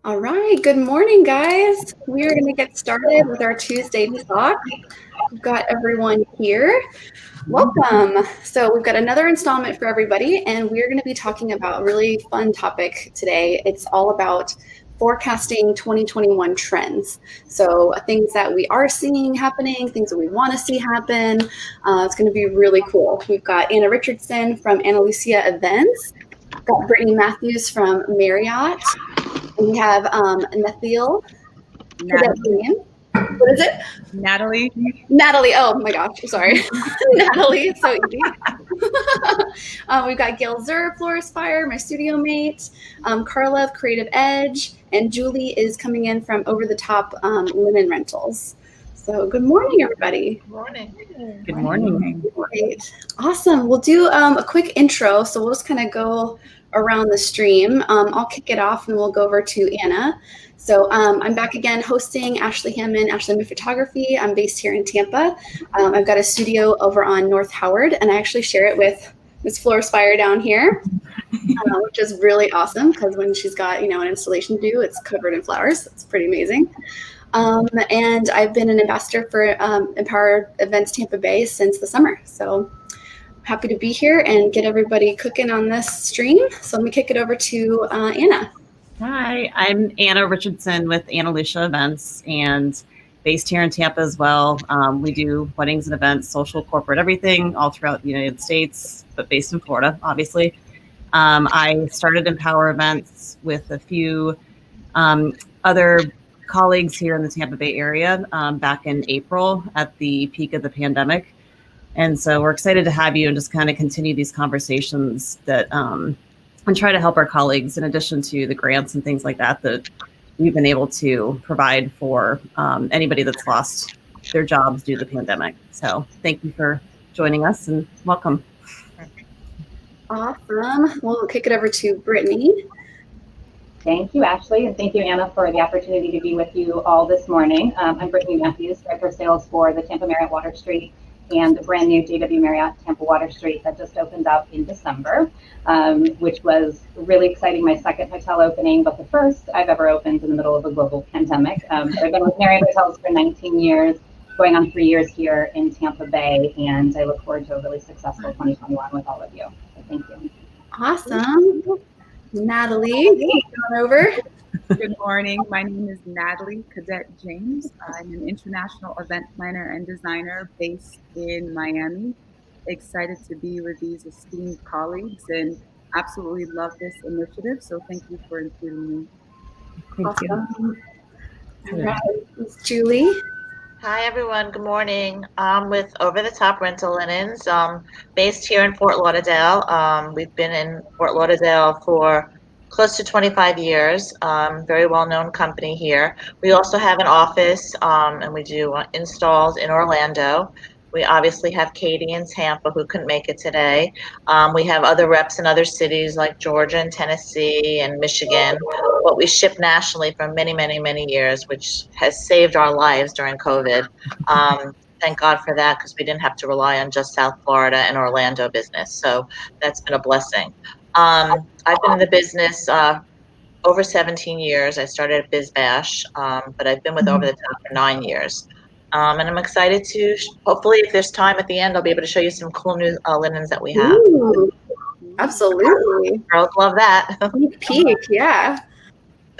All right, good morning, guys. We are going to get started with our Tuesday talk. We've got everyone here. Welcome. So we've got another installment for everybody, and we're going to be talking about a really fun topic today. It's all about forecasting 2021 trends. So things that we are seeing happening, things that we want to see happen. It's going to be really cool. We've got Anna Richardson from Ana Lucia Events, got Brittany Matthews from Marriott. We have Nathiel. What is it? Natalie. Oh my gosh, sorry. Natalie, so easy. We've got Gail Zur, Florist Fire, my studio mate, Carla of Creative Edge, and Julie is coming in from Over the Top Linen Rentals. So good morning, everybody. Good morning. Good morning. Great. Awesome. We'll do a quick intro. So we'll just kind of go around the stream. I'll kick it off and we'll go over to Anna. So I'm back again hosting Ashley Hammond Photography. I'm based here in Tampa. I've got a studio over on North Howard, and I actually share it with Miss Florist Fire down here, which is really awesome because when she's got, an installation to do, it's covered in flowers. It's pretty amazing. And I've been an ambassador for Empower Events Tampa Bay since the summer. So happy to be here and get everybody cooking on this stream. So let me kick it over to Anna. Hi, I'm Anna Richardson with Ana Lucia Events and based here in Tampa as well. We do weddings and events, social, corporate, everything all throughout the United States, but based in Florida, obviously. I started Empower Events with a few other colleagues here in the Tampa Bay area back in April at the peak of the pandemic. And so we're excited to have you and just kind of continue these conversations that and try to help our colleagues in addition to the grants and things like that we've been able to provide for anybody that's lost their jobs due to the pandemic. So thank you for joining us and welcome. Awesome. We'll kick it over to Brittany. Thank you, Ashley, and thank you, Anna, for the opportunity to be with you all this morning. I'm Brittany Matthews, Director of Sales for the Tampa Marriott Water Street and the brand new JW Marriott Tampa Water Street that just opened up in December, which was really exciting, my second hotel opening, but the first I've ever opened in the middle of a global pandemic. I've been with Marriott Hotels for 19 years, going on 3 years here in Tampa Bay, and I look forward to a really successful 2021 with all of you. So thank you. Awesome. Natalie, come on over. Good morning. My name is Natalie Cadet James. I'm an international event planner and designer based in Miami. Excited to be with these esteemed colleagues and absolutely love this initiative. So thank you for including me. Thank you. All right, Ms. Julie. Hi, everyone. Good morning. I'm with Over the Top Rental Linens, based here in Fort Lauderdale. We've been in Fort Lauderdale for close to 25 years. Very well-known company here. We also have an office, and we do installs in Orlando. We obviously have Katie in Tampa, who couldn't make it today. We have other reps in other cities like Georgia and Tennessee and Michigan, but we ship nationally for many, many, many years, which has saved our lives during COVID. Thank God for that, because we didn't have to rely on just South Florida and Orlando business. So that's been a blessing. I've been in the business over 17 years. I started at Biz Bash, but I've been with Over the Top for 9 years. And I'm excited to, hopefully, if there's time at the end, I'll be able to show you some cool new linens that we have. Ooh, absolutely. Girls love that. Sneak peek, yeah.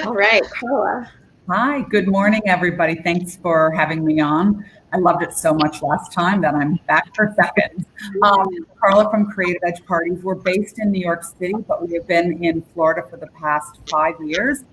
All right, Carla. Hi, good morning, everybody. Thanks for having me on. I loved it so much last time that I'm back for a second. Carla from Creative Edge Parties. We're based in New York City, but we have been in Florida for the past 5 years,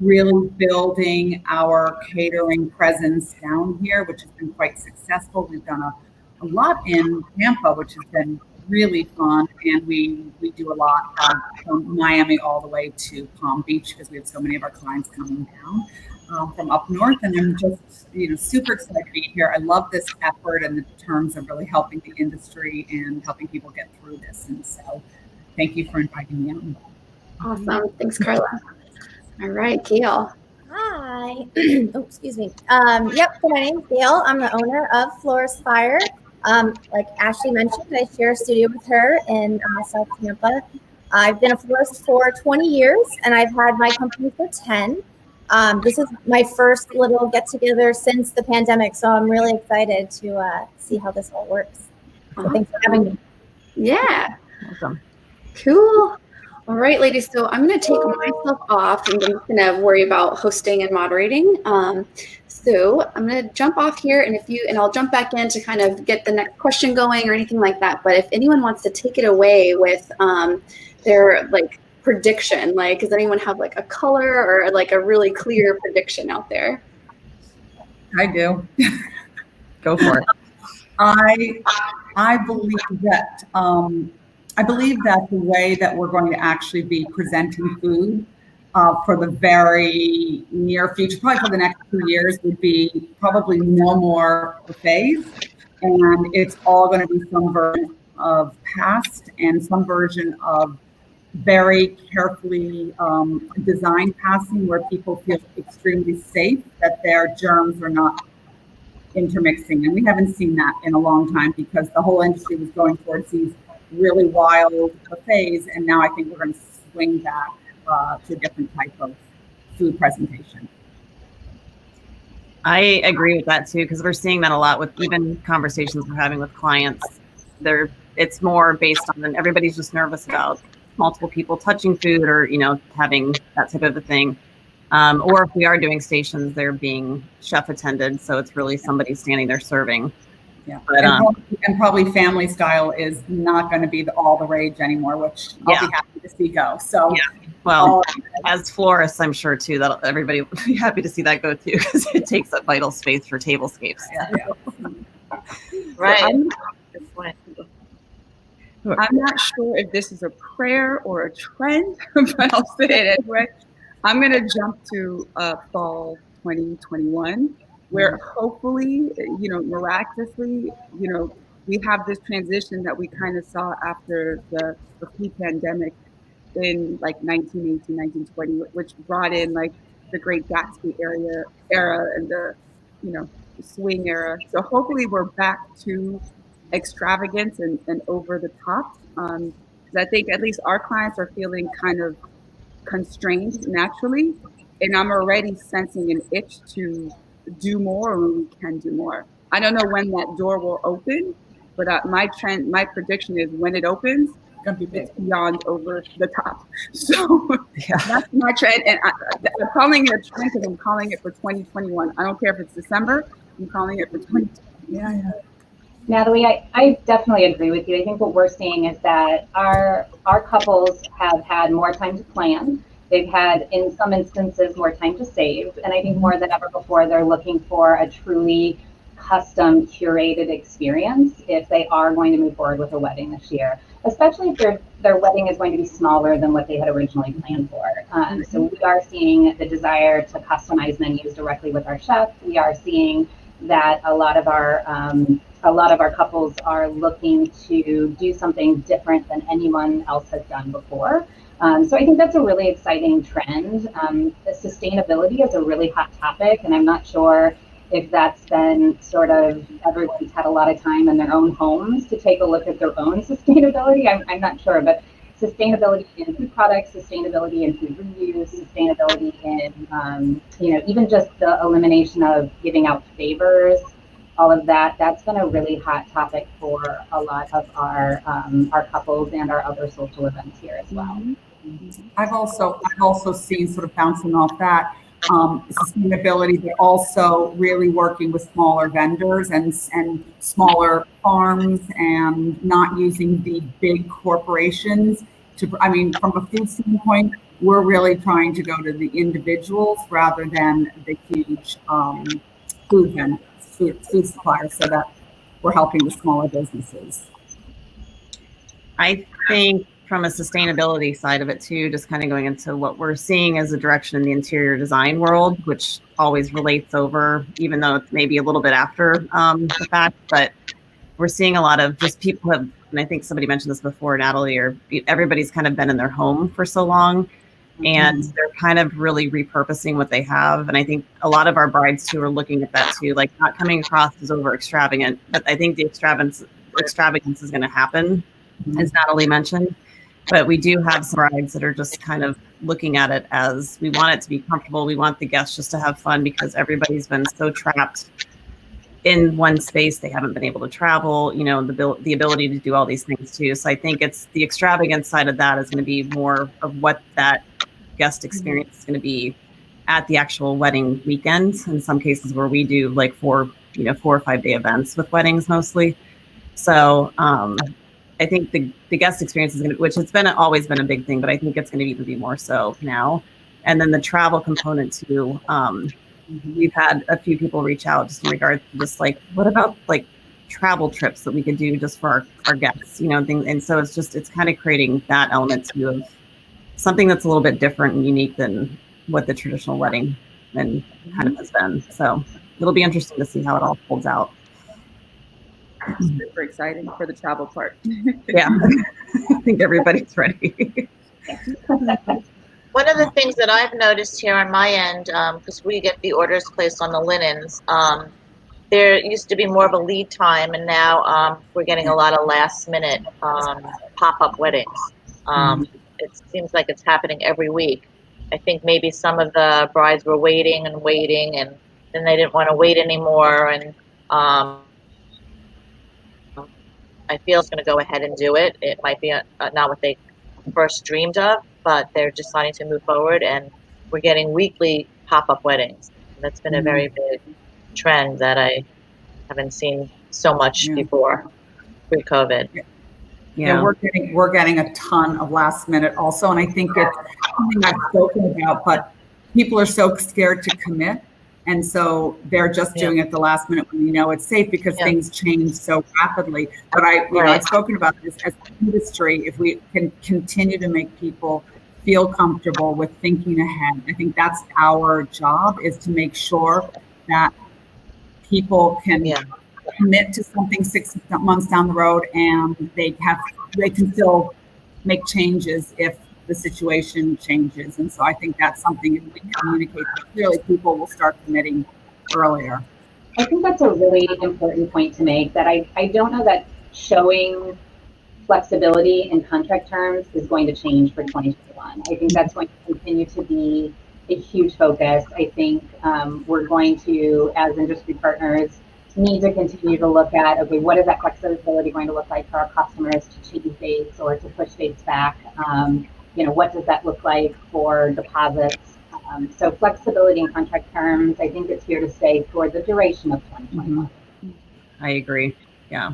really building our catering presence down here, which has been quite successful. We've done a lot in Tampa, which has been really fun, and we do a lot from Miami all the way to Palm Beach because we have so many of our clients coming down from up north, and I'm just super excited to be here. I love this effort in the terms of really helping the industry and helping people get through this, and so thank you for inviting me on. Awesome. Thanks, Carla. All right, Gail. Hi. Oh, excuse me. Yep, so my name's Gail. I'm the owner of Florist Fire. Like Ashley mentioned, I share a studio with her in South Tampa. I've been a florist for 20 years, and I've had my company for 10. This is my first little get-together since the pandemic, so I'm really excited to see how this all works. So thanks for having me. Yeah. Welcome. Cool. All right, ladies. So I'm going to take myself off, and I'm going to worry about hosting and moderating. So I'm going to jump off here, and I'll jump back in to kind of get the next question going or anything like that. But if anyone wants to take it away with their like prediction, like, does anyone have like a color or like a really clear prediction out there? I do. Go for it. I believe that the way that we're going to actually be presenting food for the very near future, probably for the next 2 years, would be probably no more buffets, and it's all going to be some version of past and some version of very carefully designed passing, where people feel extremely safe that their germs are not intermixing. And we haven't seen that in a long time because the whole industry was going towards these really wild buffets, and now I think we're going to swing back to a different type of food presentation. I agree with that too, because we're seeing that a lot with even conversations we're having with clients. It's more based on, everybody's just nervous about multiple people touching food or, having that type of a thing. Or if we are doing stations, they're being chef attended. So it's really somebody standing there serving. Yeah. But, and probably family style is not going to be all the rage anymore, which I'll be happy to see go. So, well, as florists, I'm sure too that everybody would be happy to see that go too, because it takes up vital space for tablescapes. Right. I'm not sure if this is a prayer or a trend, but I'll say it anyway. I'm going to jump to fall 2021, where hopefully, miraculously, we have this transition that we kind of saw after the pre-pandemic in like 1918, 1920, which brought in like the Great Gatsby era and the swing era. So hopefully we're back to extravagance and over the top. Because I think at least our clients are feeling kind of constrained naturally, and I'm already sensing an itch to do more when we can do more. I don't know when that door will open, but my prediction is when it opens, it's beyond over the top. So that's my trend, and I'm calling it a trend because I'm calling it for 2021. I don't care if it's December. I'm calling it for 2021. Yeah. Natalie, I definitely agree with you. I think what we're seeing is that our couples have had more time to plan. They've had, in some instances, more time to save. And I think more than ever before, they're looking for a truly custom curated experience if they are going to move forward with a wedding this year, especially if their wedding is going to be smaller than what they had originally planned for. So we are seeing the desire to customize menus directly with our chef. We are seeing that a lot of our couples are looking to do something different than anyone else has done before. So I think that's a really exciting trend. The sustainability is a really hot topic, and I'm not sure if that's been sort of, everyone's had a lot of time in their own homes to take a look at their own sustainability. I'm not sure, but sustainability in food products, sustainability in food reuse, sustainability in, even just the elimination of giving out favors, all of that's been a really hot topic for a lot of our couples and our other social events here as well. I've also seen, sort of bouncing off that, sustainability, but also really working with smaller vendors and smaller farms, and not using the big corporations from a food standpoint, we're really trying to go to the individuals rather than the huge food vendors, food suppliers, so that we're helping the smaller businesses. I think from a sustainability side of it too, just kind of going into what we're seeing as a direction in the interior design world, which always relates over, even though it's maybe a little bit after the fact, but we're seeing a lot of just people have, and I think somebody mentioned this before, Natalie, or everybody's kind of been in their home for so long, and they're kind of really repurposing what they have. And I think a lot of our brides too are looking at that too, like not coming across as over extravagant, but I think the extravagance is going to happen, as Natalie mentioned. But we do have some brides that are just kind of looking at it as we want it to be comfortable. We want the guests just to have fun because everybody's been so trapped in one space. They haven't been able to travel, you know, the ability to do all these things too. So I think it's the extravagant side of that is going to be more of what that guest experience is going to be at the actual wedding weekend. In some cases where we do like 4 or 5 day events with weddings mostly. So I think the guest experience is going to, which it's always been a big thing, but I think it's going to even be more so now. And then the travel component too. We've had a few people reach out just in regards to just like, what about like travel trips that we could do just for our guests, you know, things. And so it's kind of creating that element too of something that's a little bit different and unique than what the traditional wedding and kind of has been. So it'll be interesting to see how it all folds out. Super exciting for the travel part. Yeah, I think everybody's ready. One of the things that I've noticed here on my end, because we get the orders placed on the linens, there used to be more of a lead time, and now we're getting a lot of last-minute pop-up weddings. It seems like it's happening every week. I think maybe some of the brides were waiting, and then they didn't want to wait anymore, and I feel it's going to go ahead and do it. It might be not what they first dreamed of, but they're deciding to move forward, and we're getting weekly pop-up weddings. That's been a very big trend that I haven't seen so much before pre-COVID. Yeah, we're getting a ton of last minute also, and I think it's something I've spoken about, but people are so scared to commit, and so they're just doing it the last minute when you know it's safe because things change so rapidly. But I've spoken about this as an industry. If we can continue to make people feel comfortable with thinking ahead, I think that's our job, is to make sure that people can commit to something 6 months down the road, and they can still make changes if the situation changes. And so I think that's something, if we communicate clearly, people will start committing earlier. I think that's a really important point to make, that I don't know that showing flexibility in contract terms is going to change for 2021. I think that's going to continue to be a huge focus. I think we're going to, as industry partners, need to continue to look at, okay, what is that flexibility going to look like for our customers to change dates or to push dates back? What does that look like for deposits? So flexibility in contract terms, I think it's here to stay for the duration of 2021. I agree. Yeah.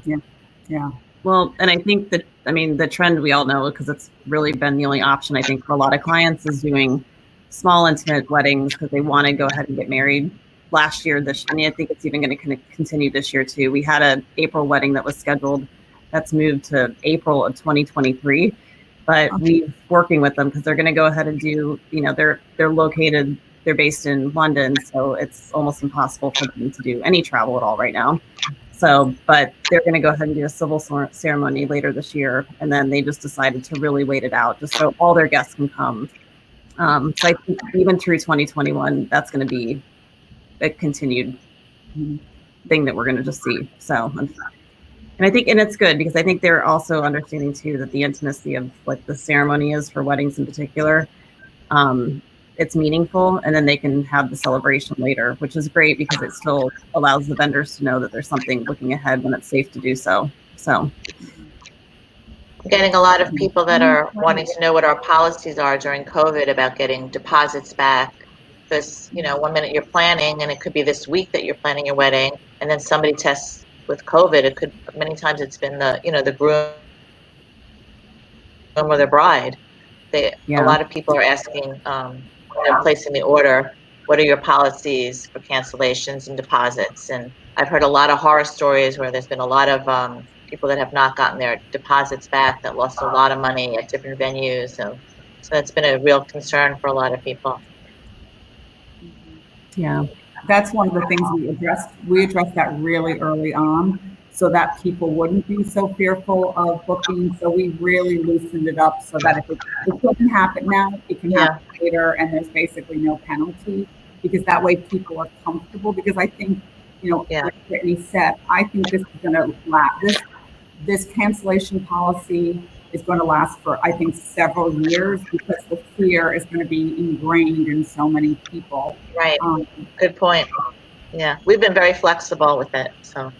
Yeah. Well, and I think that, the trend we all know, because it's really been the only option, I think, for a lot of clients, is doing small, intimate weddings because they want to go ahead and get married. Last year, I think it's even going to continue this year too. We had an April wedding that was scheduled that's moved to April of 2023, but we're working with them because they're going to go ahead and do, they're based in London, so it's almost impossible for them to do any travel at all right now. So, but they're going to go ahead and do a civil ceremony later this year, and then they just decided to really wait it out just so all their guests can come. So I think even through 2021, that's going to be a continued thing that we're going to just see. So, and I think, and it's good because I think they're also understanding too that the intimacy of like the ceremony is for weddings in particular. It's meaningful, and then they can have the celebration later, which is great because it still allows the vendors to know that there's something looking ahead when it's safe to do so. So, I'm getting a lot of people that are wanting to know what our policies are during COVID about getting deposits back. Because, 1 minute you're planning, and it could be this week that you're planning your wedding, and then somebody tests with COVID. Many times it's been the groom or the bride. A lot of people are asking, placing the order, what are your policies for cancellations and deposits? And I've heard a lot of horror stories where there's been a lot of people that have not gotten their deposits back, that lost a lot of money at different venues. So that's been a real concern for a lot of people. Yeah, that's one of the things we addressed. We addressed that really early on so that people wouldn't be so fearful of booking. So we really loosened it up so that if it doesn't happen now, it can happen later, and there's basically no penalty, because that way people are comfortable. Because I think, like Brittany said, I think this is going to last. This cancellation policy is going to last for, I think, several years, because the fear is going to be ingrained in so many people. Right. Good point. Yeah, we've been very flexible with it. So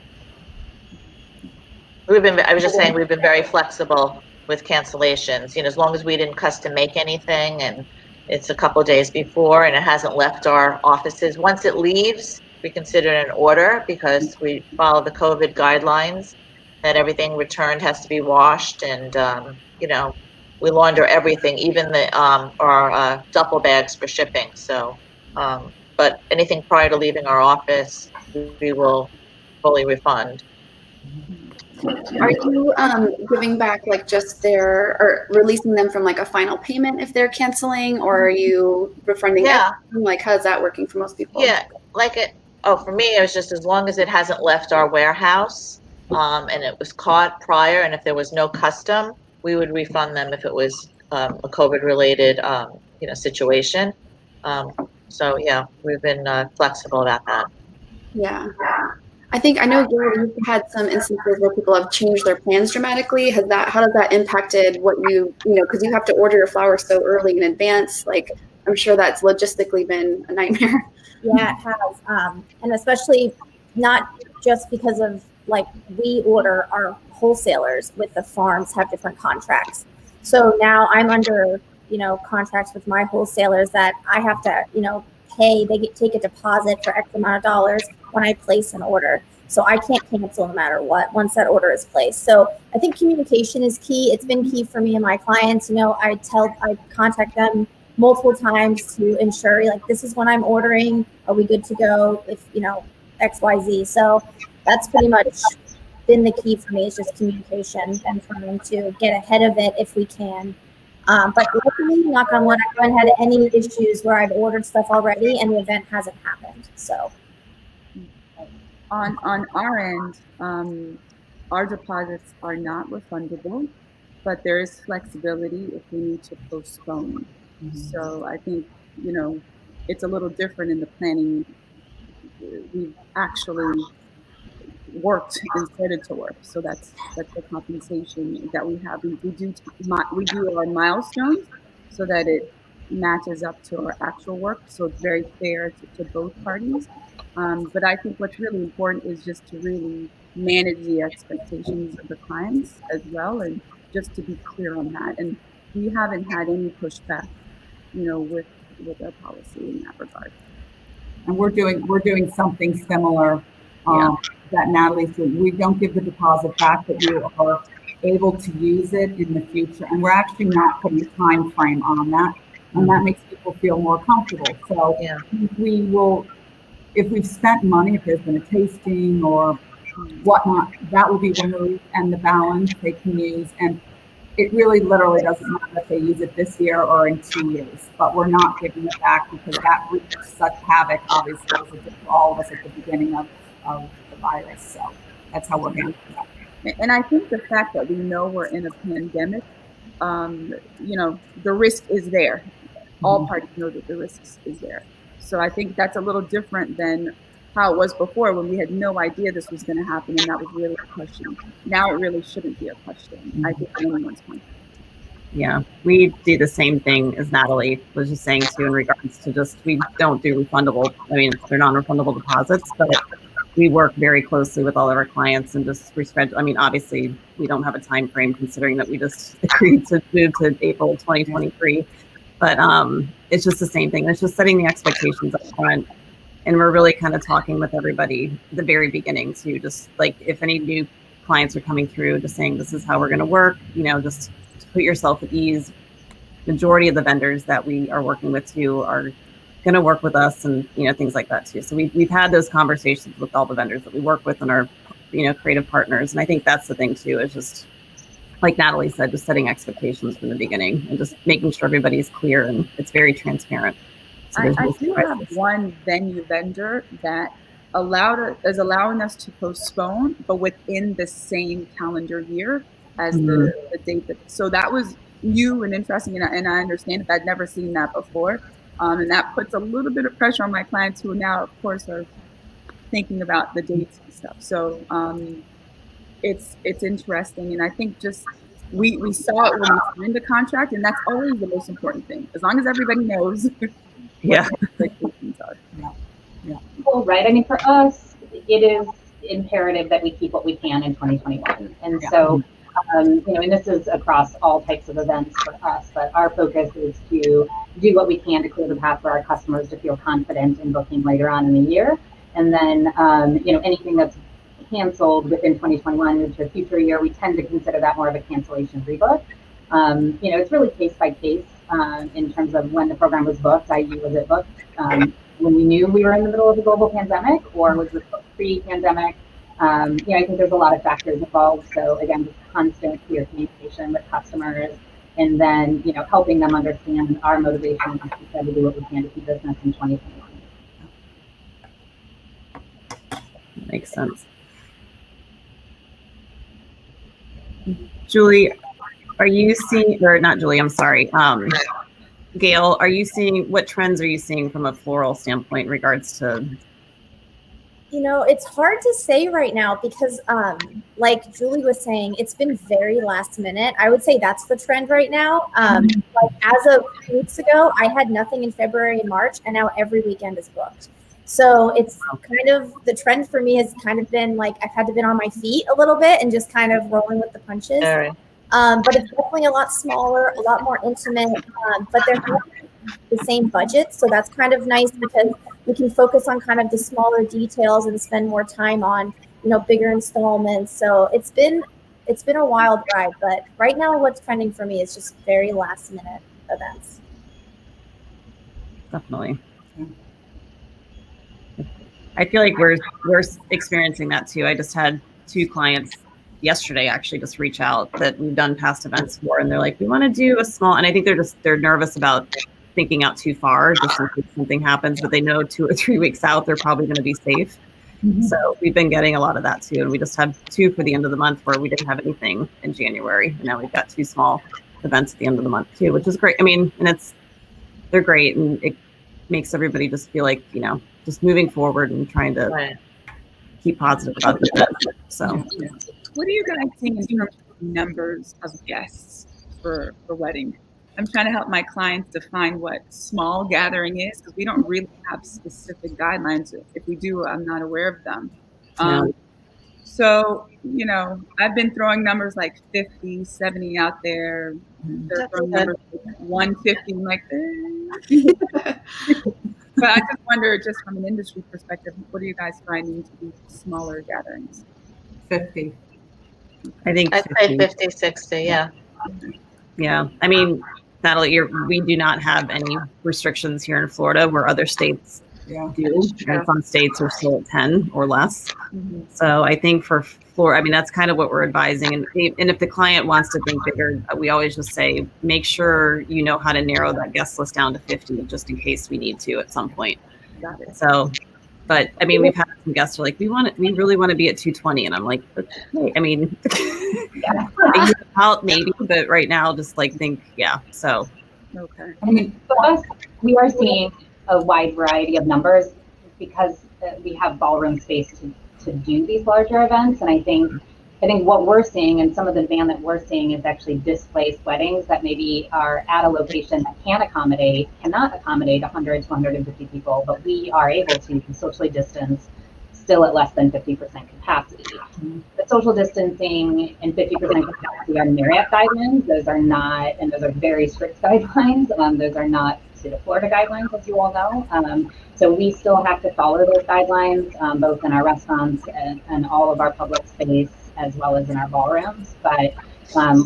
I was just saying, we've been very flexible with cancellations. As long as we didn't custom make anything and it's a couple of days before and it hasn't left our offices. Once it leaves, we consider it an order because we follow the COVID guidelines that everything returned has to be washed, and we launder everything, even our duffel bags for shipping. So, but anything prior to leaving our office, we will fully refund. Are you giving back like just or releasing them from like a final payment if they're canceling, or are you refunding everything? Like, how's that working for most people? Yeah, for me, it was just as long as it hasn't left our warehouse, and it was caught prior, and if there was no custom, we would refund them if it was a COVID related situation. So yeah, we've been flexible about that. Yeah. I know, Gary, you've had some instances where people have changed their plans dramatically. How does that impacted what because you have to order your flowers so early in advance? Like, I'm sure that's logistically been a nightmare. Yeah, it has. And especially not just because of like we order, our wholesalers with the farms have different contracts. So now I'm under, contracts with my wholesalers that I have to, pay. They take a deposit for X amount of dollars when I place an order. So I can't cancel no matter what once that order is placed. So I think communication is key. It's been key for me and my clients. I contact them multiple times to ensure like, this is when I'm ordering. Are we good to go? If, XYZ. So that's pretty much been the key for me, is just communication and trying to get ahead of it if we can. But luckily, knock on wood, I haven't had any issues where I've ordered stuff already and the event hasn't happened. So on our end, our deposits are not refundable, but there is flexibility if we need to postpone. Mm-hmm. So I think, it's a little different in the planning. We've actually worked and started to work. So that's the compensation that we have. We do our milestones so that it matches up to our actual work. So it's very fair to both parties. But I think what's really important is just to really manage the expectations of the clients as well, and just to be clear on that. And we haven't had any pushback, with our policy in that regard. And we're doing something similar that Natalie said. We don't give the deposit back, but you are able to use it in the future. And we're actually not putting a time frame on that. And that makes people feel more comfortable. So we will, if we've spent money, if there's been a tasting or whatnot, that will be removed, and the balance they can use. And it really literally doesn't matter if they use it this year or in 2 years, but we're not giving it back because that wreaked such havoc, obviously, for all of us at the beginning of the virus. So that's how we're handling that. And I think the fact that we know we're in a pandemic, the risk is there. All parties know that the risk is there. So I think that's a little different than how it was before, when we had no idea this was going to happen, and that was really a question. Now it really shouldn't be a question. I think anyone's point. Yeah, we do the same thing as Natalie was just saying too, in regards to just, we don't do refundable. I mean, they're non-refundable deposits, but we work very closely with all of our clients and just reschedule. I mean, obviously we don't have a time frame considering that we just agreed to move to April 2023, but it's just the same thing. It's just setting the expectations up front. And we're really kind of talking with everybody at the very beginning too, just like if any new clients are coming through, just saying, this is how we're going to work, just to put yourself at ease. Majority of the vendors that we are working with too are going to work with us, and, things like that too. So we've had those conversations with all the vendors that we work with and our, creative partners. And I think that's the thing too, is just like Natalie said, just setting expectations from the beginning and just making sure everybody's clear and it's very transparent. So I do have one venue vendor that is allowing us to postpone, but within the same calendar year as the date. So that was new and interesting, and I understand it. I'd never seen that before, and that puts a little bit of pressure on my clients, who now, of course, are thinking about the dates and stuff. So it's interesting, and I think just we saw it when we signed the contract, and that's always the most important thing. As long as everybody knows Yeah. what the expectations are. Yeah. Well, right. I mean, for us, it is imperative that we keep what we can in 2021. And so, and this is across all types of events for us, but our focus is to do what we can to clear the path for our customers to feel confident in booking later on in the year. And then, anything that's canceled within 2021 into a future year, we tend to consider that more of a cancellation rebook. It's really case by case in terms of when the program was booked, i.e. was it booked when we knew we were in the middle of a global pandemic, or was it pre-pandemic? I think there's a lot of factors involved. So again, just constant clear communication with customers, and then, helping them understand our motivation to do what we can to keep business in 2021. Makes sense. Julie, are you seeing, or not Julie, I'm sorry. Gail, what trends are you seeing from a floral standpoint in regards to? It's hard to say right now because, like Julie was saying, it's been very last minute. I would say that's the trend right now. Like as of weeks ago, I had nothing in February and March, and now every weekend is booked. So it's kind of, the trend for me has kind of been like, I've had to been on my feet a little bit and just kind of rolling with the punches. But it's definitely a lot smaller, a lot more intimate, but they're the same budget. So that's kind of nice because we can focus on kind of the smaller details and spend more time on, bigger installments. So it's been a wild ride, but right now what's trending for me is just very last minute events. Definitely. I feel like we're experiencing that too. I just had 2 clients yesterday actually just reach out that we've done past events for, and they're like, we want to do a small, and I think they're nervous about thinking out too far just in case something happens, but they know 2 or 3 weeks out they're probably going to be safe. So we've been getting a lot of that too, and we just had 2 for the end of the month where we didn't have anything in January, and now we've got 2 small events at the end of the month too, which is great. I mean, and they're great, and it makes everybody just feel like, just moving forward and trying to keep positive about it. So what are you guys seeing in terms of numbers of guests for wedding? I'm trying to help my clients define what small gathering is, because we don't really have specific guidelines. If we do, I'm not aware of them. So, I've been throwing numbers like 50, 70 out there. They're throwing numbers like 150. I'm like, But I just wonder, just from an industry perspective, what are you guys finding to be smaller gatherings? 50. I think I'd say 50, 60, yeah. Yeah. I mean, Natalie, we do not have any restrictions here in Florida where other states do. And some states are still at 10 or less. So I think for Florida, I mean, that's kind of what we're advising. And if the client wants to think bigger, we always just say, make sure you know how to narrow that guest list down to 50, just in case we need to at some point. Got it. So, but I mean, we've had some guests who are like, we really want to be at 220. And I'm like, okay, I mean, maybe, but right now, just like think, so. Okay. I mean, for us, we are seeing a wide variety of numbers because we have ballroom space to do these larger events. And I think what we're seeing, and some of the demand that we're seeing, is actually displaced weddings that maybe are at a location that cannot accommodate 100 to 150 people, but we are able to socially distance still at less than 50% capacity. The social distancing and 50% capacity are Marriott guidelines. Those are not, and those are very strict guidelines. Those are not state of Florida guidelines, as you all know. So we still have to follow those guidelines, both in our restaurants and all of our public space, as well as in our ballrooms. But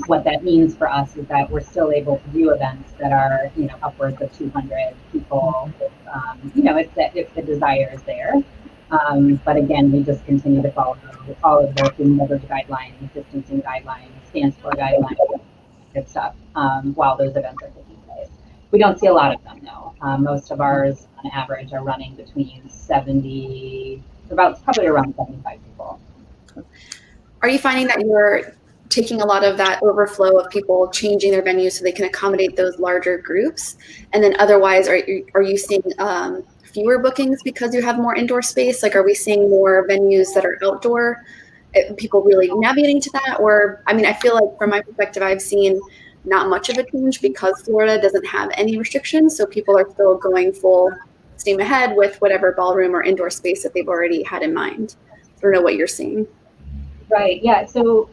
what that means for us is that we're still able to do events that are, upwards of 200 people, if the desire is there. But again, we just continue to follow all of the food and beverage guidelines, distancing guidelines, dance floor guidelines, good stuff, while those events are taking place. We don't see a lot of them, though. Most of ours, on average, are running between probably around 75 people. Are you finding that you're taking a lot of that overflow of people changing their venues so they can accommodate those larger groups? And then otherwise, are you seeing fewer bookings because you have more indoor space? Like, are we seeing more venues that are outdoor people really navigating to that? Or, I mean, I feel like from my perspective, I've seen not much of a change because Florida doesn't have any restrictions. So people are still going full steam ahead with whatever ballroom or indoor space that they've already had in mind. I don't know what you're seeing. Right. Yeah. So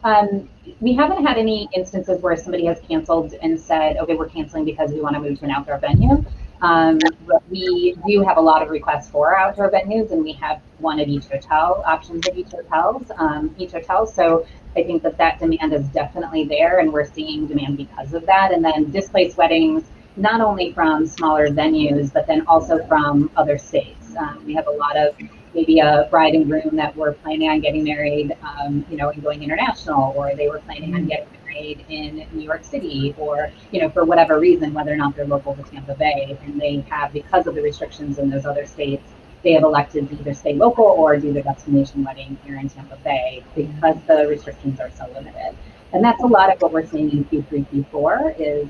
we haven't had any instances where somebody has canceled and said, okay, we're canceling because we want to move to an outdoor venue. But we do have a lot of requests for outdoor venues, and we have one at each hotel, options at each hotel. So I think that demand is definitely there, and we're seeing demand because of that. And then displaced weddings, not only from smaller venues, but then also from other states. We have a lot of maybe a bride and groom that were planning on getting married, and going international, or they were planning on getting married in New York City, or, for whatever reason, whether or not they're local to Tampa Bay, and they have, because of the restrictions in those other states, they have elected to either stay local or do their destination wedding here in Tampa Bay because the restrictions are so limited. And that's a lot of what we're seeing in Q3, Q4 is,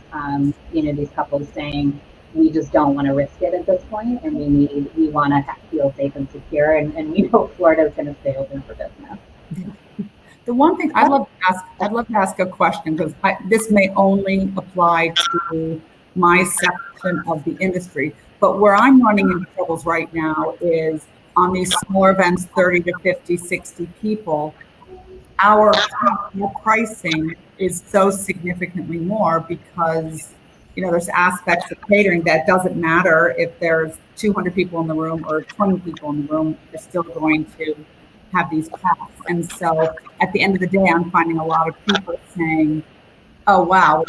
these couples saying, we just don't want to risk it at this point, and we want to feel safe and secure, and we know Florida is going to stay open for business. The one thing I'd love to ask a question, because this may only apply to my section of the industry, but where I'm running into troubles right now is on these smaller events, 30 to 50, 60 people, our pricing is so significantly more because there's aspects of catering that doesn't matter if there's 200 people in the room or 20 people in the room, they're still going to have these costs. And so at the end of the day, I'm finding a lot of people saying, oh, wow,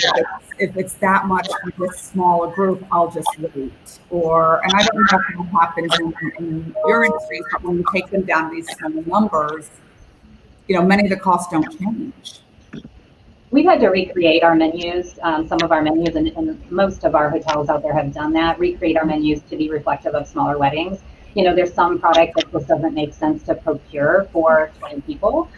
if it's that much for this smaller group, I'll just wait. And I don't know if that happens in your industries, but when you take them down to these smaller numbers, many of the costs don't change. We've had to recreate our menus, some of our menus, and most of our hotels out there have done that, recreate our menus to be reflective of smaller weddings. There's some product that just doesn't make sense to procure for 20 people.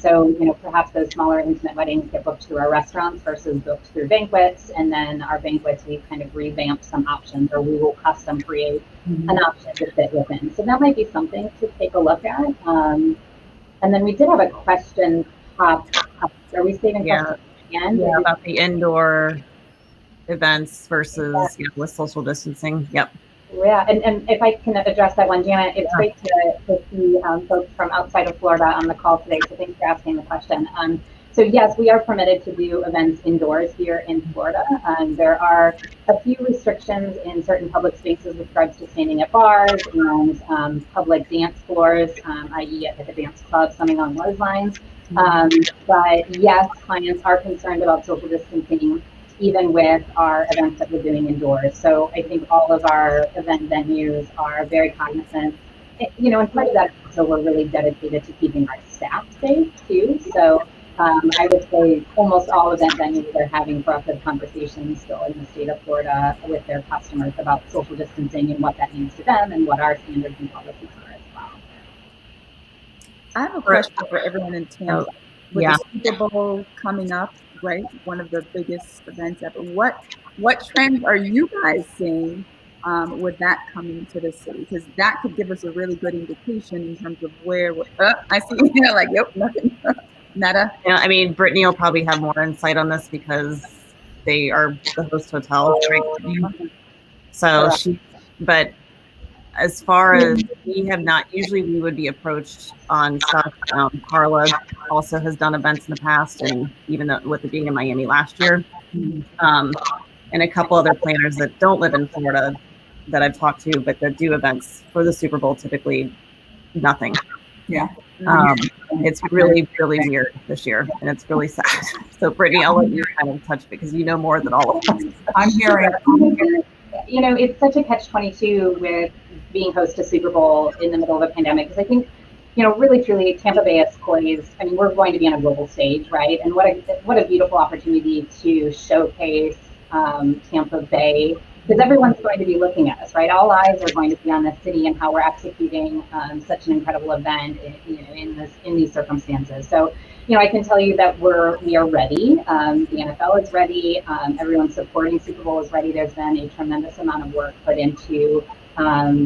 So, perhaps those smaller intimate weddings get booked through our restaurants versus booked through banquets. And then our banquets, we've kind of revamped some options, or we will custom create an option to fit within. So that might be something to take a look at. And then we did have a question pop up. Are we saving questions again? Yeah, about the indoor events versus with social distancing. Yep. Yeah, and if I can address that one, Janet, it's great to see folks from outside of Florida on the call today. So thanks for asking the question. So yes, we are permitted to do events indoors here in Florida. There are a few restrictions in certain public spaces with regards to standing at bars and public dance floors, i.e. at the dance club, something along those lines. But yes, clients are concerned about social distancing, even with our events that we're doing indoors. So I think all of our event venues are very cognizant. In part of that, so we're really dedicated to keeping our staff safe too. So I would say almost all event venues are having productive conversations still in the state of Florida with their customers about social distancing and what that means to them and what our standards and policies are as well. I have a question for everyone in Tampa. With the Super Bowl coming up, right? One of the biggest events ever. What trends are you guys seeing with that coming to the city? Because that could give us a really good indication in terms of where I see, yep, nothing. Nada. I mean, Brittany will probably have more insight on this because they are the host hotel, right? So but as far as we have not, usually we would be approached on stuff. Carla also has done events in the past, and even with it being in Miami last year, and a couple other planners that don't live in Florida that I've talked to, but that do events for the Super Bowl, typically nothing. Yeah. It's really, really weird this year, and it's really sad. So Brittany, I'll let you kind of touch because you know more than all of us. I'm hearing. It's such a catch-22 with being host to Super Bowl in the middle of a pandemic, because I think, really truly Tampa Bay is poised. I mean, we're going to be on a global stage, right? And what a beautiful opportunity to showcase Tampa Bay, because everyone's going to be looking at us, right? All eyes are going to be on the city and how we're executing such an incredible event, in these circumstances. So, I can tell you that we are ready. The NFL is ready. Everyone supporting Super Bowl is ready. There's been a tremendous amount of work put into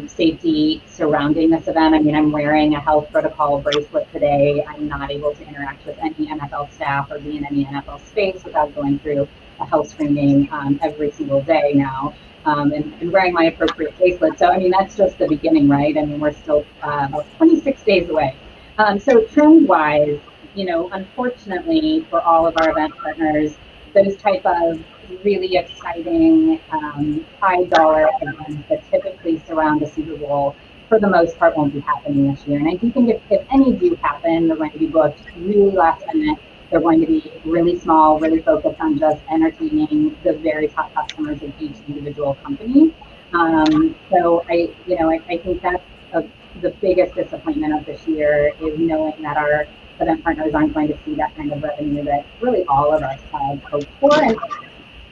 safety surrounding this event. I mean, I'm wearing a health protocol bracelet today. I'm not able to interact with any NFL staff or be in any NFL space without going through a health screening every single day now, and wearing my appropriate bracelet. So, I mean, that's just the beginning, right? I mean, we're still about 26 days away. So trend-wise, you know, unfortunately for all of our event partners, those type of really exciting, high dollar events that typically surround the Super Bowl, for the most part, won't be happening this year. And I do think if any do happen, they're going to be booked really last minute. They're going to be really small, really focused on just entertaining the very top customers of each individual company. So I think that's the biggest disappointment of this year, is knowing that our event partners aren't going to see that kind of revenue that really all of us had hoped for. And,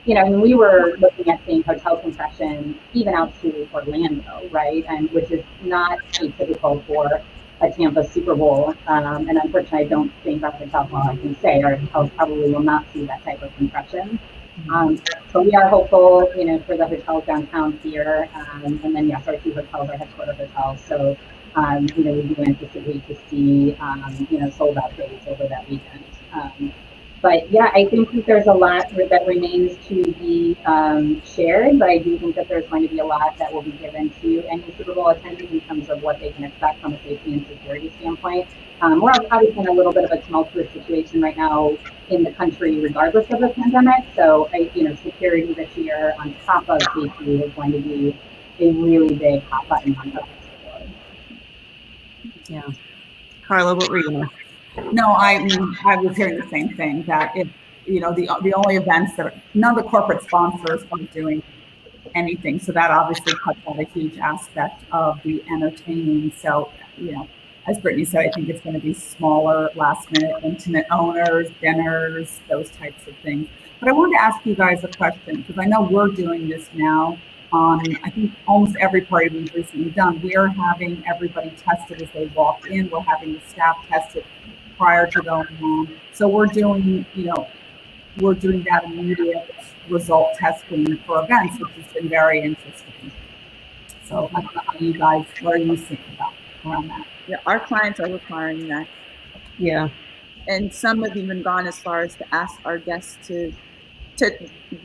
you know, we were looking at seeing hotel compression even out to Orlando, right? And which is not atypical for a Tampa Super Bowl. And unfortunately, I don't think our hotels, well, I can say our hotels probably will not see that type of compression. So we are hopeful, you know, for the hotels downtown here. And then, yes, our 2 hotels are headquarter hotels. So, you know, we do anticipate to see, you know, sold out days over that weekend. But yeah, I think that there's a lot that remains to be shared, but I do think that there's going to be a lot that will be given to any Super Bowl attendees in terms of what they can expect from a safety and security standpoint. We're obviously in a little bit of a tumultuous situation right now in the country, regardless of the pandemic. So, you know, security this year on top of safety is going to be a really big hot button on the board. Yeah. Carla, what were you going to? No, I was hearing the same thing, that if, you know, the only events that none of the corporate sponsors are doing anything. So that obviously cuts out a huge aspect of the entertaining. So, you know, as Brittany said, I think it's going to be smaller, last minute, intimate owners, dinners, those types of things. But I wanted to ask you guys a question, because I know we're doing this now on, I think, almost every party we've recently done. We are having everybody tested as they walk in. We're having the staff tested prior to going on. So we're doing, you know, we're doing that immediate result testing for events, which has been very interesting. So I don't know how you guys, what are you thinking about around that? Yeah, our clients are requiring that. Yeah. And some have even gone as far as to ask our guests to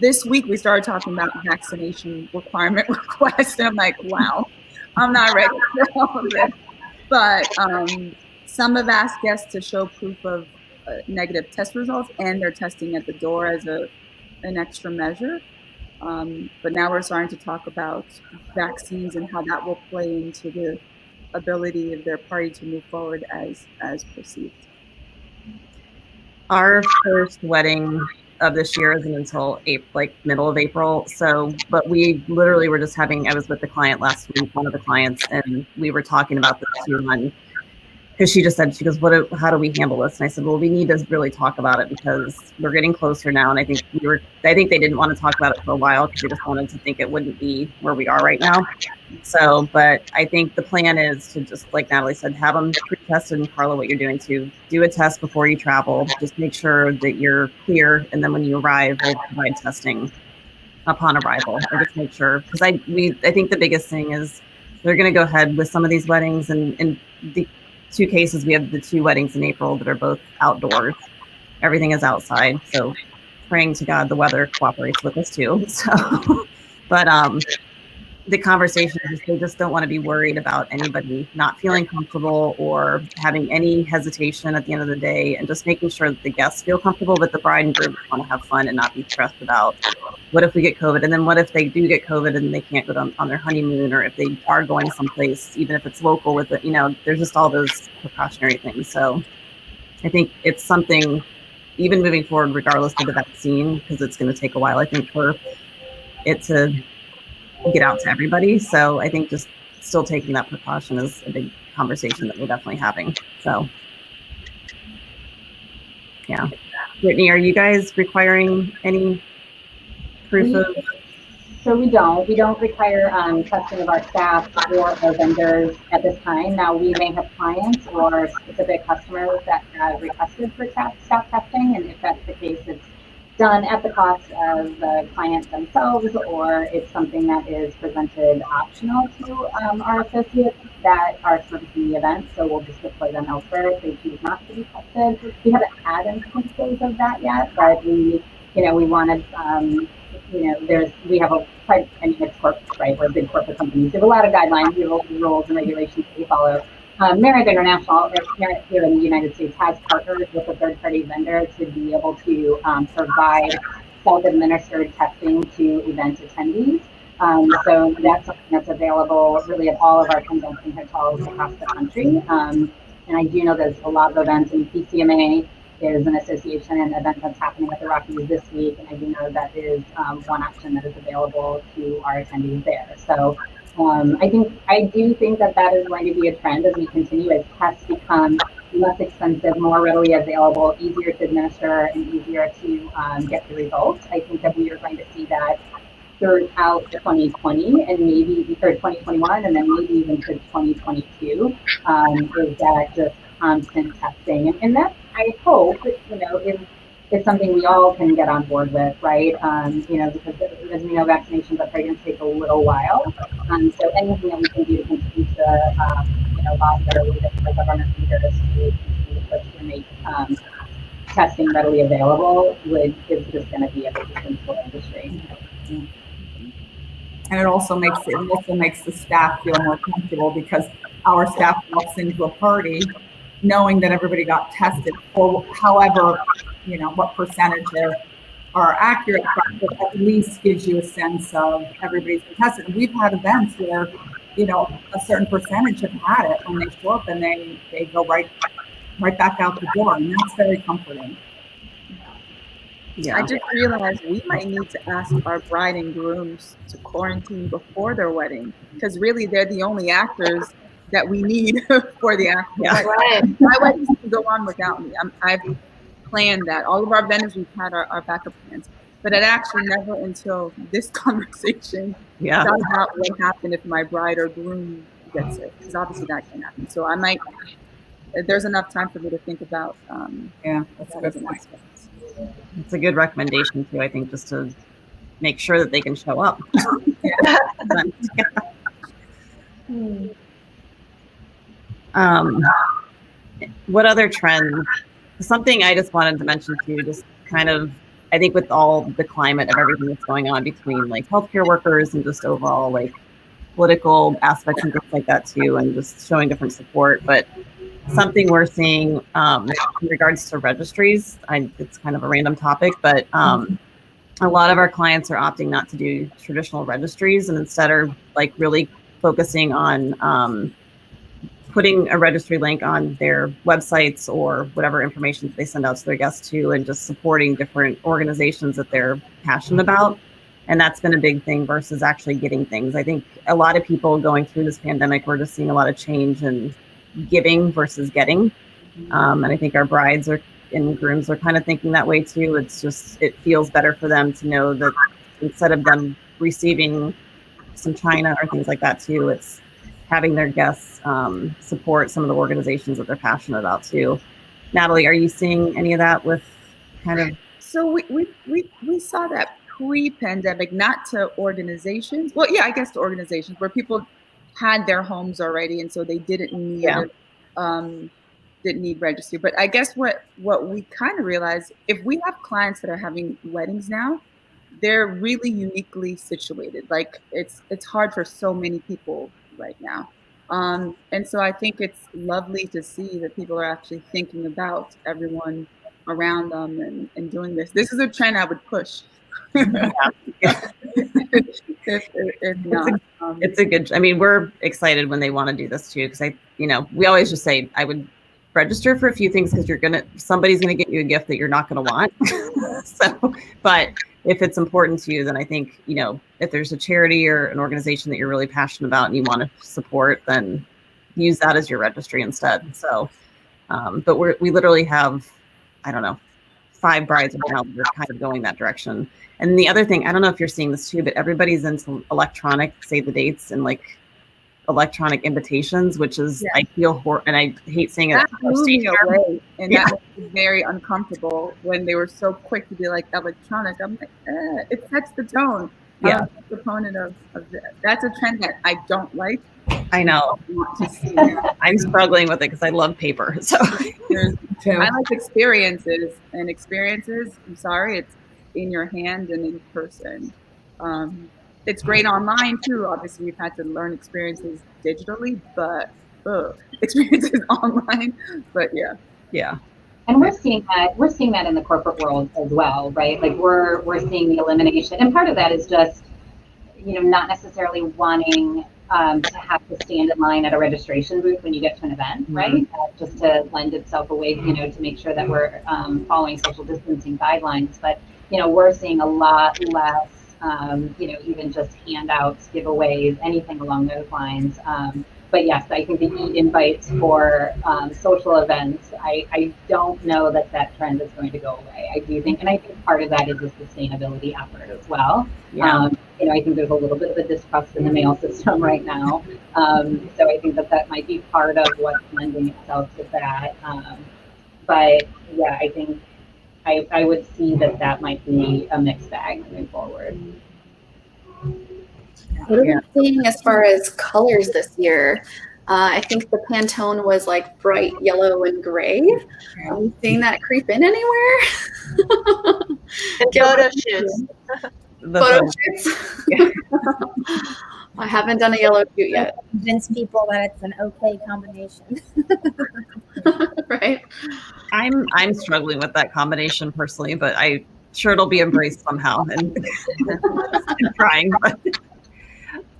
this week we started talking about vaccination requirement requests. And I'm like, wow, I'm not ready for all of this. But some have asked guests to show proof of negative test results, and they're testing at the door as an extra measure. But now we're starting to talk about vaccines and how that will play into the ability of their party to move forward as perceived. Our first wedding of this year isn't until April, like middle of April. So, but we literally were just having, I was with the client last week, one of the clients, and we were talking about this too, because she just said, she goes, how do we handle this? And I said, well, we need to really talk about it because we're getting closer now. And I think I think they didn't want to talk about it for a while because they just wanted to think it wouldn't be where we are right now. So, but I think the plan is to just, like Natalie said, have them pre-tested, and Carla, what you're doing to do a test before you travel. Just make sure that you're clear. And then when you arrive, we'll provide testing upon arrival. Or just make sure, because I think the biggest thing is they're going to go ahead with some of these weddings, and the 2 cases, we have the 2 weddings in April that are both outdoors. Everything is outside. So praying to God the weather cooperates with us too. So, but the conversation is they just don't want to be worried about anybody not feeling comfortable or having any hesitation at the end of the day, and just making sure that the guests feel comfortable, but the bride and groom want to have fun and not be stressed about what if we get COVID, and then what if they do get COVID and they can't go on their honeymoon, or if they are going someplace, even if it's local with it, you know, there's just all those precautionary things. So I think it's something, even moving forward, regardless of the vaccine, because it's going to take a while, I think, for it to get out to everybody. So I think just still taking that precaution is a big conversation that we're definitely having. So yeah. Brittany, are you guys requiring any proof of? So we don't require testing of our staff or our vendors at this time. Now we may have clients or specific customers that have requested for staff testing, and if that's the case, it's done at the cost of the clients themselves, or it's something that is presented optional to our associates that are servicing the event. So we'll just deploy them elsewhere if they choose not to be tested. We haven't had instances of that yet, but we wanted, we have it's corporate, right? We're big corporate companies. We have a lot of guidelines, we have rules and regulations that we follow. Merit International, Merit here in the United States, has partnered with a third-party vendor to be able to provide self-administered testing to event attendees. So that's something that's available really at all of our convention hotels across the country. And I do know there's a lot of events, and PCMA is an association and event that's happening at the Rockies this week, and I do know that is one option that is available to our attendees there. So I do think that is going to be a trend as we continue, as tests become less expensive, more readily available, easier to administer, and easier to get the results. I think that we are going to see that throughout 2020 and maybe for 2021, and then maybe even to 2022, is that just constant testing, and that I hope is something we all can get on board with, right? Because as we know, vaccinations are probably going to take a little while. So anything that we can do to continue to, foster a leadership for government leaders to continue to push to make testing readily available is just going to be a big thing for the industry. And it also makes the staff feel more comfortable, because our staff walks into a party knowing that everybody got tested, or however, what percentage are accurate, but at least gives you a sense of everybody's been tested. And we've had events where, a certain percentage have had it when they show up, and they go right back out the door, and that's very comforting. Yeah. I just realized we might need to ask our bride and grooms to quarantine before their wedding, because really they're the only actors that we need for the act. Yeah. Right. My wedding can go on without me. I've planned that. All of our vendors, we've had our backup plans, but it actually never until this conversation thought about what happened if my bride or groom gets it, because obviously that can happen. So there's enough time for me to think about. That's a good point. It's a good recommendation too, I think, just to make sure that they can show up. What other trends? Something I just wanted to mention too, just kind of, I think with all the climate of everything that's going on between like healthcare workers and just overall like political aspects and things like that too, and just showing different support. But something we're seeing in regards to registries, it's kind of a random topic, but a lot of our clients are opting not to do traditional registries, and instead are like really focusing on putting a registry link on their websites or whatever information they send out to their guests too, and just supporting different organizations that they're passionate about. And that's been a big thing versus actually getting things. I think a lot of people going through this pandemic, we're just seeing a lot of change in giving versus getting. And I think our brides and grooms are kind of thinking that way too. It's just, it feels better for them to know that instead of them receiving some china or things like that too, it's having their guests support some of the organizations that they're passionate about too. Natalie, are you seeing any of that with kind of? So we saw that pre-pandemic, not to organizations. Well, yeah, I guess to organizations where people had their homes already, and so they didn't need registry. But I guess what we kind of realized, if we have clients that are having weddings now, they're really uniquely situated. Like it's hard for so many people right now. And so I think it's lovely to see that people are actually thinking about everyone around them and doing this. This is a trend I would push. It's a good, I mean, we're excited when they want to do this too, because we always just say I would register for a few things, because somebody's going to get you a gift that you're not going to want. So, but if it's important to you, then I think, if there's a charity or an organization that you're really passionate about and you want to support, then use that as your registry instead. So, but we literally have, I don't know, 5 brides right now that are kind of going that direction. And the other thing, I don't know if you're seeing this too, but everybody's into electronic save the dates and like electronic invitations, which is, I feel, and I hate saying it. That blew me away, and that was very uncomfortable when they were so quick to be like electronic. I'm like, it sets the tone. Yeah. I'm a proponent of that. That's a trend that I don't like. I know. I'm struggling with it because I love paper. So I like experiences, and experiences, I'm sorry, it's in your hand and in person. It's great online too. Obviously, we've had to learn experiences digitally, but experiences online. But yeah. And we're seeing that in the corporate world as well, right? Like we're seeing the elimination, and part of that is just, not necessarily wanting to have to stand in line at a registration booth when you get to an event, right? Just to lend itself away, to make sure that we're following social distancing guidelines. But we're seeing a lot less, even just handouts, giveaways, anything along those lines. But yes, I think the e-invites for social events, I don't know that trend is going to go away. I do think, and I think part of that is a sustainability effort as well. Yeah. I think there's a little bit of a distrust in the mail system right now. So I think that might be part of what's lending itself to that. But yeah, I think I would see that might be a mixed bag moving forward. What are we seeing as far as colors this year? I think the Pantone was like bright yellow and gray. Are we seeing that creep in anywhere? Photo shoots. Photo shoots. I haven't done a yellow shoot yet. Convince people that it's an okay combination. Right. I'm struggling with that combination personally, but I'm sure it'll be embraced somehow. And I'm trying. But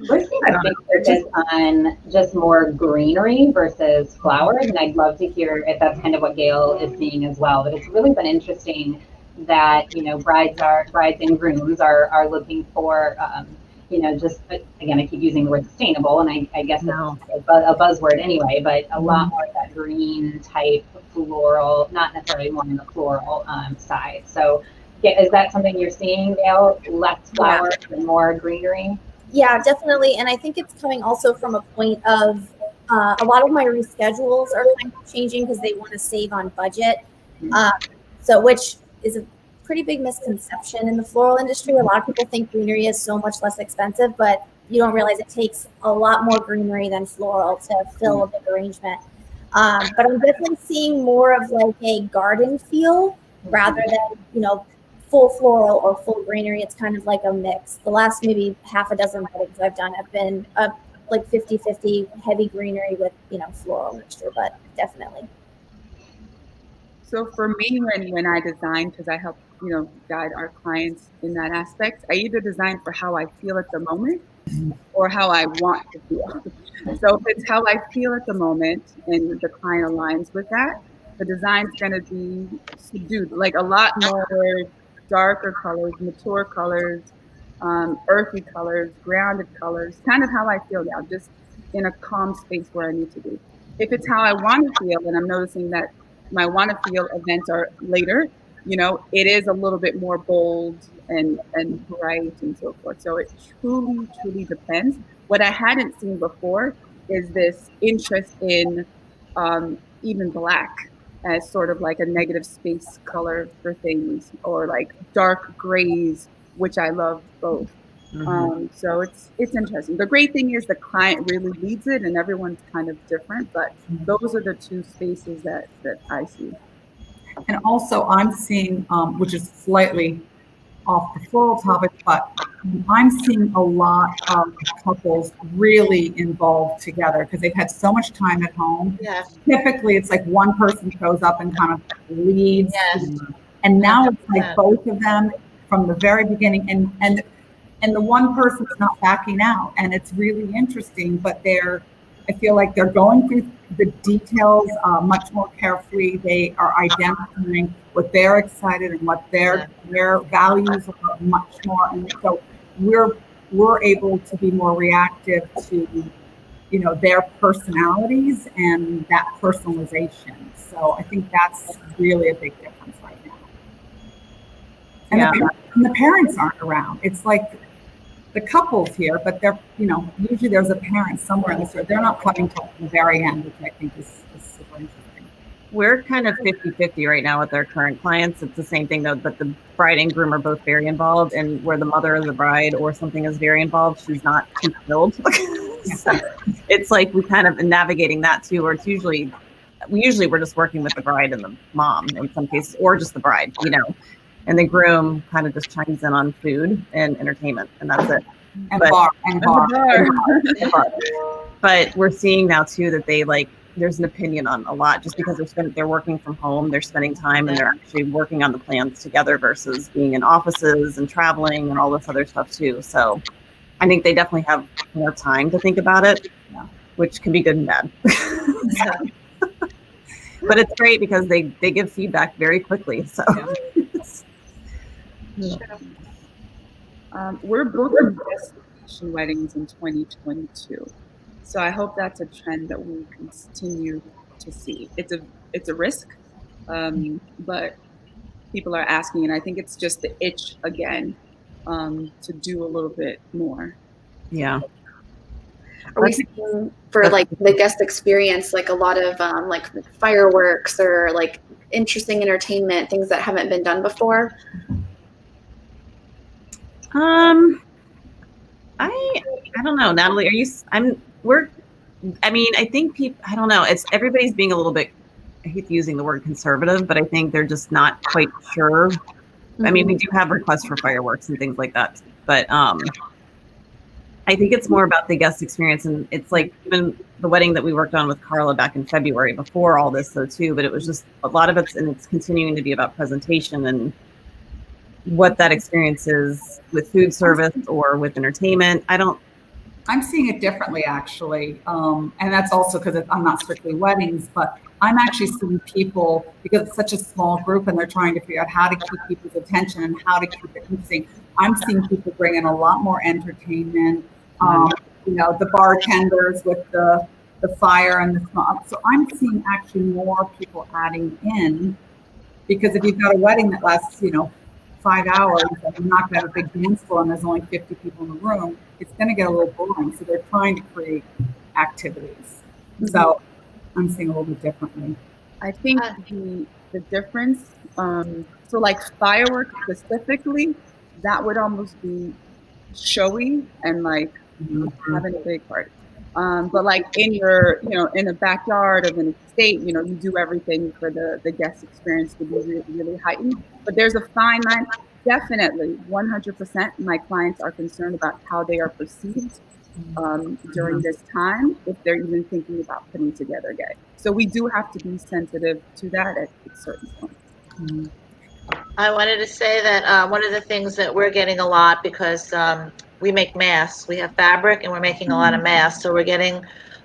we're seeing a big focus on just more greenery versus flowers, and I'd love to hear if that's kind of what Gail is seeing as well. But it's really been interesting that brides and grooms are looking for just, again, I keep using the word sustainable, and I guess it's a buzzword anyway, but a lot more of that green type floral, not necessarily more on the floral side. So is that something you're seeing, Gail? Less flowers and more greenery? Yeah, definitely. And I think it's coming also from a point of a lot of my reschedules are kind of changing because they want to save on budget. Which is a pretty big misconception in the floral industry. A lot of people think greenery is so much less expensive, but you don't realize it takes a lot more greenery than floral to fill a big arrangement. But I'm definitely seeing more of like a garden feel rather than, full floral or full greenery. It's kind of like a mix. The last maybe half a dozen weddings I've done have been like 50-50 heavy greenery with, floral mixture, but definitely. So for me, when I design, because I help, guide our clients in that aspect, I either design for how I feel at the moment or how I want to feel. So if it's how I feel at the moment and the client aligns with that, the design's going to be subdued, like a lot more darker colors, mature colors, earthy colors, grounded colors, kind of how I feel now, just in a calm space where I need to be. If it's how I want to feel, and I'm noticing that my want to feel events are later, it is a little bit more bold and bright and so forth. So it truly, truly depends. What I hadn't seen before is this interest in even black as sort of like a negative space color for things, or like dark grays, which I love both. So it's interesting. The great thing is the client really leads it, and everyone's kind of different, but those are the two spaces that I see. And also I'm seeing, which is slightly off the floral topic, but I'm seeing a lot of couples really involved together because they've had so much time at home. Yes. Typically it's like one person shows up and kind of leads. Yes. And now it's like both of them from the very beginning, and the one person's not backing out, and it's really interesting, but I feel like they're going through the details much more carefully. They are identifying what they're excited and what their values are much more, and so we're able to be more reactive to their personalities and that personalization. So I think that's really a big difference right now. And the parents aren't around. It's like the couples here, but they're, usually there's a parent somewhere in the story. They're not coming till the very end, which I think is super interesting. We're kind of 50-50 right now with our current clients. It's the same thing though, but the bride and groom are both very involved, and where the mother of the bride or something is very involved, she's not too thrilled. So it's like we kind of navigating that too, or it's usually we're just working with the bride and the mom in some cases, or just the bride, and the groom kind of just chimes in on food and entertainment, and that's it. And bar. But we're seeing now too that they there's an opinion on a lot, just because they're working from home, they're spending time and they're actually working on the plans together versus being in offices and traveling and all this other stuff too. So I think they definitely have more time to think about it, which can be good and bad. But it's great because they give feedback very quickly. So we're booking destination weddings in 2022. So I hope that's a trend that we continue to see. It's a risk, but people are asking, and I think it's just the itch again to do a little bit more. Yeah. Are we seeing for the guest experience, a lot of fireworks or interesting entertainment, things that haven't been done before? I don't know, Natalie. I think people. I don't know. It's everybody's being a little bit. I hate using the word conservative, but I think they're just not quite sure. Mm-hmm. I mean, we do have requests for fireworks and things like that, but I think it's more about the guest experience, and it's even the wedding that we worked on with Carla back in February before all this though too. But it was just a lot of it's continuing to be about presentation and what that experience is with food service or with entertainment. I'm seeing it differently, actually. And that's also because I'm not strictly weddings, but I'm actually seeing people, because it's such a small group and they're trying to figure out how to keep people's attention and how to keep it interesting. I'm seeing people bring in a lot more entertainment, the bartenders with the fire and the smoke. So I'm seeing actually more people adding in, because if you've got a wedding that lasts, 5 hours, and you're not going to have a big dance floor and there's only 50 people in the room, it's going to get a little boring. So they're trying to create activities. Mm-hmm. So I'm seeing a little bit differently. I think the difference, so fireworks specifically, that would almost be showy and having a big party. But in your, in a backyard of an estate, you do everything for the guest experience to be really, really heightened. But there's a fine line. Definitely, 100%. My clients are concerned about how they are perceived during this time, if they're even thinking about putting together a gay. So we do have to be sensitive to that at certain points. Mm-hmm. I wanted to say that one of the things that we're getting a lot, because we make masks, we have fabric and we're making a lot of masks. So we're getting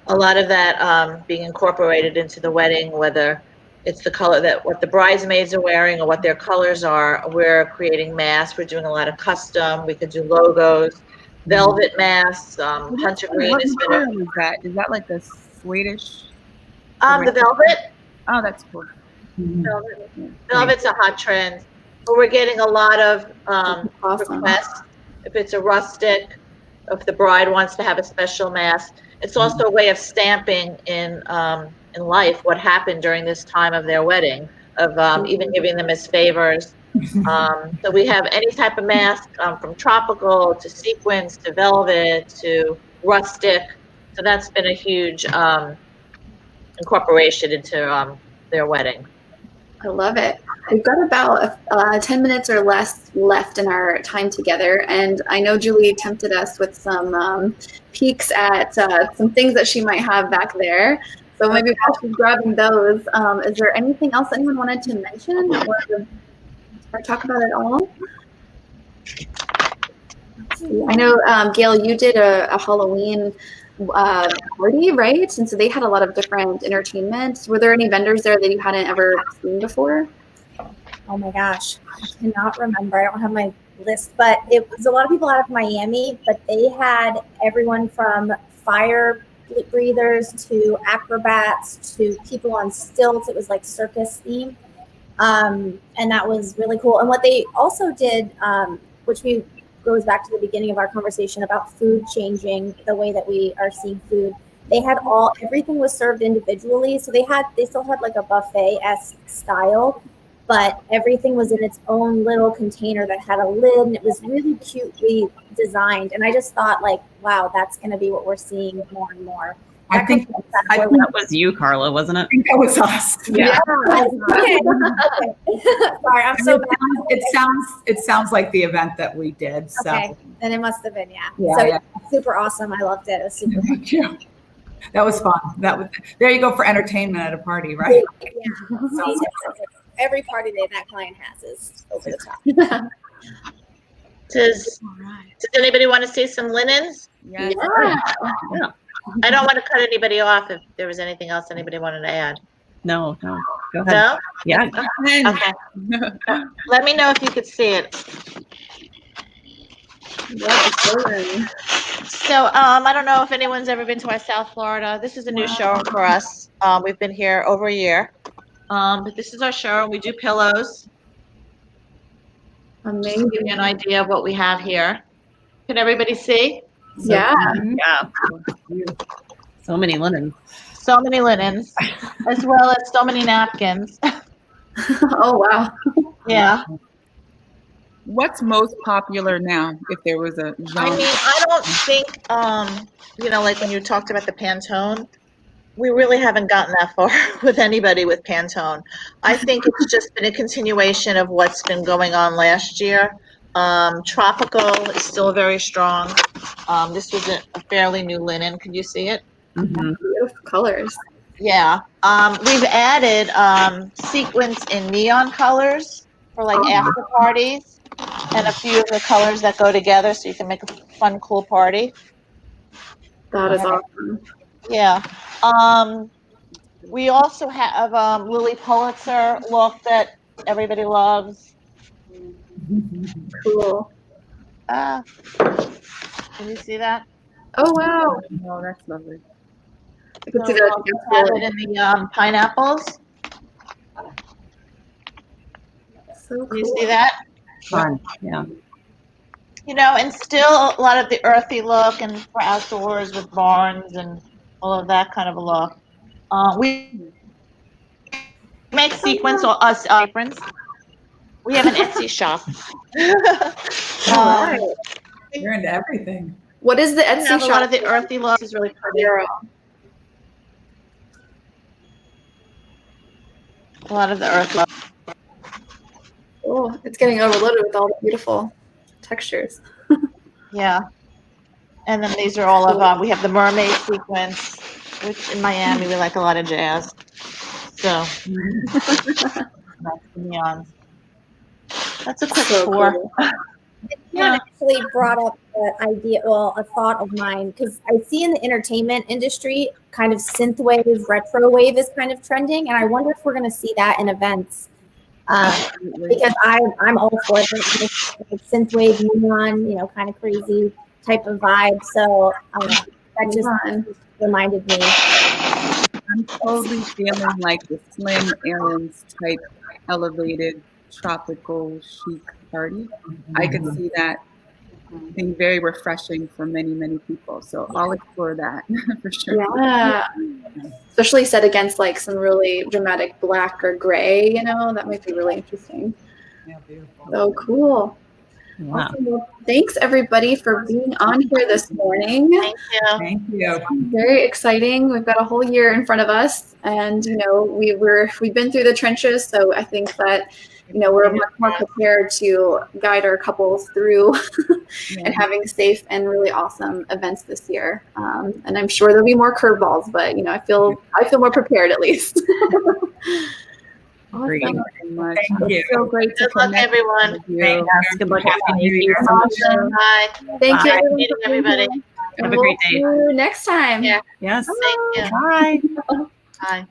a lot of that being incorporated into the wedding, whether it's the color that what the bridesmaids are wearing or what their colors are. We're creating masks. We're doing a lot of custom. We could do logos, velvet masks, hunter green. Is that like the Swedish? The velvet. Oh, that's cool. Mm-hmm. Velvet's a hot trend. But we're getting a lot of requests. If it's a rustic, if the bride wants to have a special mask. It's also a way of stamping in life what happened during this time of their wedding, of even giving them as favors. So we have any type of mask, from tropical to sequins to velvet to rustic. So that's been a huge incorporation into their wedding. I love it. We've got about 10 minutes or less left in our time together. And I know Julie tempted us with some peeks at some things that she might have back there. So maybe while she's grabbing those, is there anything else anyone wanted to mention or talk about at all? I know, Gail, you did a Halloween party, right? And so they had a lot of different entertainment. Were there any vendors there that you hadn't ever seen before? Oh my gosh, I cannot remember. I don't have my list, but it was a lot of people out of Miami, but they had everyone from fire breathers to acrobats to people on stilts. It was like circus theme. And that was really cool. And what they also did, which we goes back to the beginning of our conversation about food changing the way that we are seeing food. They had everything was served individually. So they still had like a buffet-esque style, but everything was in its own little container that had a lid, and it was really cutely designed. And I just thought, like, wow, that's going to be what we're seeing more and more. I think that was you, Carla, wasn't it? I think that was us. Yeah. Okay. Sorry, I'm so bad. It sounds like the event that we did. So. Okay, then it must have been, yeah. Yeah, super awesome. I loved it. It was super fun. Thank you. That was fun. There you go for entertainment at a party, right? Yeah. Every party day that client has is over the top. Does anybody want to see some linens? Yes. Yeah. I don't want to cut anybody off if there was anything else anybody wanted to add. No. Go ahead. No? Yeah. Okay. Let me know if you could see it. So I don't know if anyone's ever been to our South Florida. This is a new showroom for us. We've been here over a year. But this is our showroom. We do pillows. Amazing. Give you an idea of what we have here. Can everybody see? Yeah. Yeah. So many linens. So many linens, as well as so many napkins. Oh, wow. Yeah. What's most popular now, if there was a genre? I mean, I don't think, like when you talked about the Pantone, we really haven't gotten that far with anybody with Pantone. I think it's just been a continuation of what's been going on last year. Tropical is still very strong. This was a fairly new linen. Can you see it? Mm-hmm. Beautiful colors. Yeah. We've added sequins in neon colors for like after parties, and a few of the colors that go together so you can make a fun, cool party. That is awesome. Yeah. We also have Lily Pulitzer look that everybody loves. Cool. Can you see that? Oh, wow. Oh, that's lovely. I can So see we also have it in the pineapples. So Can you cool. see that? Fun. Yeah. And still a lot of the earthy look and for outdoors with barns and all of that kind of a look. We make sequins or us aprons. We have an Etsy shop. All right. You're into everything. What is the We Etsy have a shop? lot of the earthy look. Is really pretty. A lot of the earthy look. Oh, it's getting overloaded with all the beautiful textures. Yeah. And then these are all of, we have the mermaid sequence, which in Miami, we like a lot of jazz. So, that's the neons. That's a quick tour. Cool. Yeah, actually brought up an idea, a thought of mine, because I see in the entertainment industry kind of synthwave, retro wave is kind of trending, and I wonder if we're going to see that in events. Because I'm all for it, like synthwave, neon, kind of crazy type of vibe. So that just reminded me. I'm totally feeling like the Slim Aarons type elevated tropical chic party. I could see that being very refreshing for many, many people. So I'll explore that for sure. Yeah. Especially set against like some really dramatic black or gray, that might be really interesting. Yeah, beautiful. So cool. Wow. Awesome. Well, thanks everybody for being on here this morning. Thank you. Thank you. Very exciting. We've got a whole year in front of us, and we've been through the trenches, so I think that we're much more prepared to guide our couples through and having safe and really awesome events this year. And I'm sure there'll be more curveballs, but I feel more prepared at least. Great. Awesome. Much. Thank you. It's so great to Good luck, connect everyone. with you. Yes, good luck. Happy New Year. Awesome. Bye. Thank you Bye. everyone Meeting for being everybody. here. Have And a we'll great day. see you next time. Yeah. Yes. Thank you. Bye. Bye.